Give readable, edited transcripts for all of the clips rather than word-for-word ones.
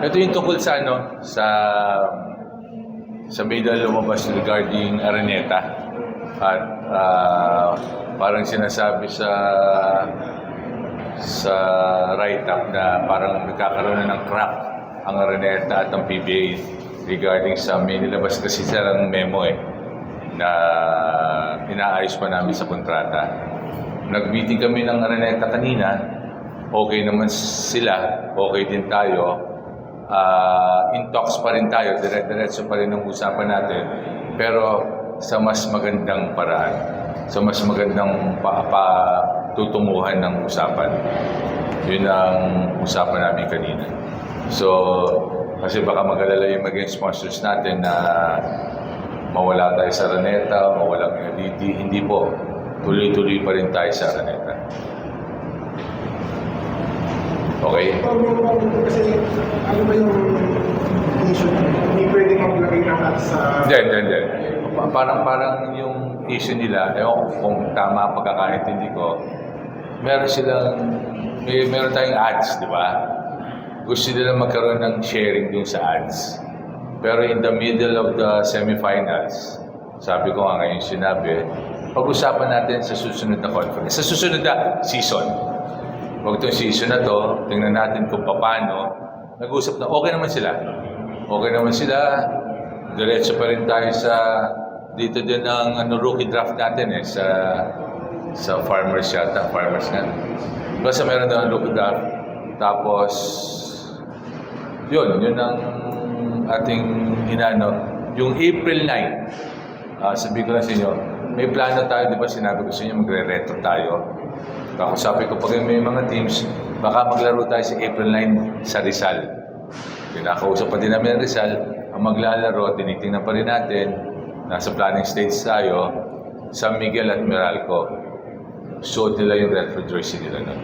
Ito yung tungkol sa media lumabas regarding Araneta. At parang sinasabi sa write-up na parang nagkakaroon na ng crack ang Araneta at ang PBA regarding sa may nilabas kasi silang memo na inaayos pa namin sa kontrata. Nag-meeting kami ng Araneta kanina. Okay naman sila, okay din tayo. In talks pa rin tayo, dire-diretso pa rin ang usapan natin. Pero sa mas magandang paraan, sa mas magandang tutunguhan ng usapan. Yun ang usapan namin kanina. So, kasi baka mag-alala yung maging sponsors natin na mawala tayo sa Araneta, mawalang LED. Hindi po. Tuloy-tuloy pa rin tayo sa Araneta. Okay? Kasi ano ba yung issue? Hindi pwede maglagay ng ads sa... Hindi. Parang yung issue nila, ewan ko kung tama ang pagkakaintindi ko, meron tayong ads, di ba? Gusto nila magkaroon ng sharing dun sa ads. Pero in the middle of the semifinals, sabi ko nga ngayon sinabi, pag-usapan natin sa susunod na conference, sa susunod na season. Huwag itong season na to, tingnan natin kung paano. Nag-usap na, okay naman sila. Okay naman sila. Diretso pa rin tayo dito din ang rookie draft natin sa Farmers yata. Farmers nga. Basta meron daw ang rookie draft. Tapos, yun ang ating hinano. Yung April 9, sabi ko na sa inyo, may plano tayo, di ba sinabi ko sa inyo, magre-retro tayo. Kakusapin ko pag may mga teams, baka maglaro tayo sa April 9 sa Rizal. Kinakausap pa din namin ang Rizal. Ang maglalaro, tinitingnan pa rin natin. Nasa planning stage tayo. San Miguel at Meralco. Suot nila yung retro jersey nila nun.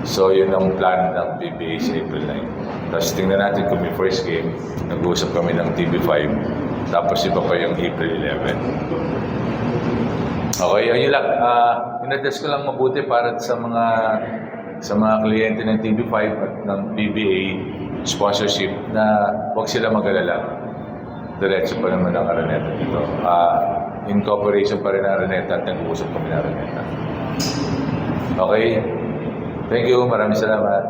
So, yun ang plan ng PBA sa April 9. Tapos tingnan natin kung may first game. Nag-uusap kami ng TV5. Tapos iba pa yung April 11. Okay, ayun lang. In-address ko lang mabuti para sa mga kliyente ng TV5 at ng PBA sponsorship na huwag sila mag-alala. Diretso pa naman ang Araneta dito. In cooperation pa rin ang Araneta at nag-uusap kami ng Araneta. Okay? Thank you. Maraming salamat.